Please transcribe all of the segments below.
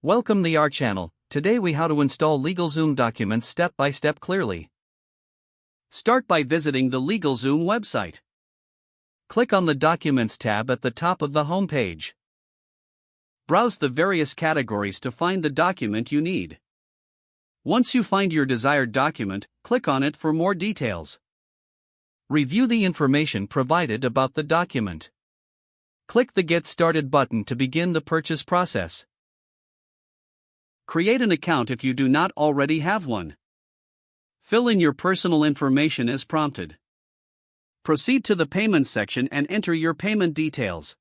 Welcome to our channel. Today we how to install LegalZoom documents step by step clearly. Start by visiting the LegalZoom website. Click on the Documents tab at the top of the home page. Browse the various categories to find the document you need. Once you find your desired document, click on it for more details. Review the information provided about the document. Click the Get Started button to begin the purchase process. Create an account if you do not already have one. Fill in your personal information as prompted. Proceed to the Payment section and enter your payment details.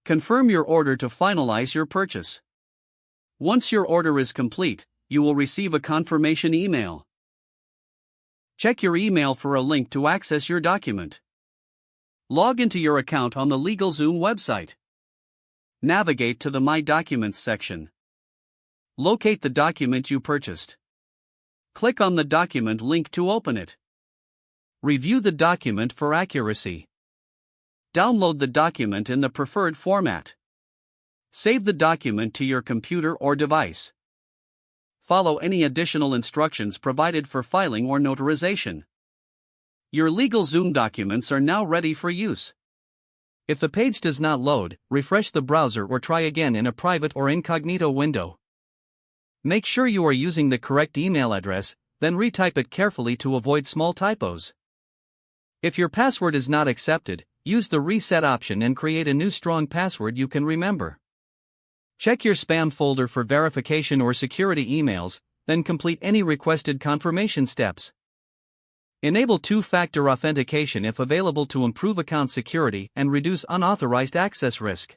Confirm your order to finalize your purchase. Once your order is complete, you will receive a confirmation email. Check your email for a link to access your document. Log into your account on the LegalZoom website. Navigate to the My Documents section. Locate the document you purchased. Click on the document link to open it. Review the document for accuracy. Download the document in the preferred format. Save the document to your computer or device. Follow any additional instructions provided for filing or notarization. Your LegalZoom documents are now ready for use. If the page does not load, refresh the browser or try again in a private or incognito window. Make sure you are using the correct email address, then retype it carefully to avoid small typos. If your password is not accepted, use the reset option and create a new strong password you can remember. Check your spam folder for verification or security emails, then complete any requested confirmation steps. Enable two-factor authentication if available to improve account security and reduce unauthorized access risk.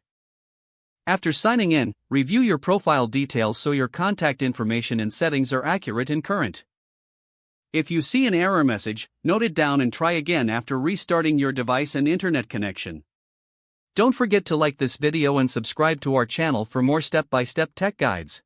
After signing in, review your profile details so your contact information and settings are accurate and current. If you see an error message, note it down and try again after restarting your device and internet connection. Don't forget to like this video and subscribe to our channel for more step-by-step tech guides.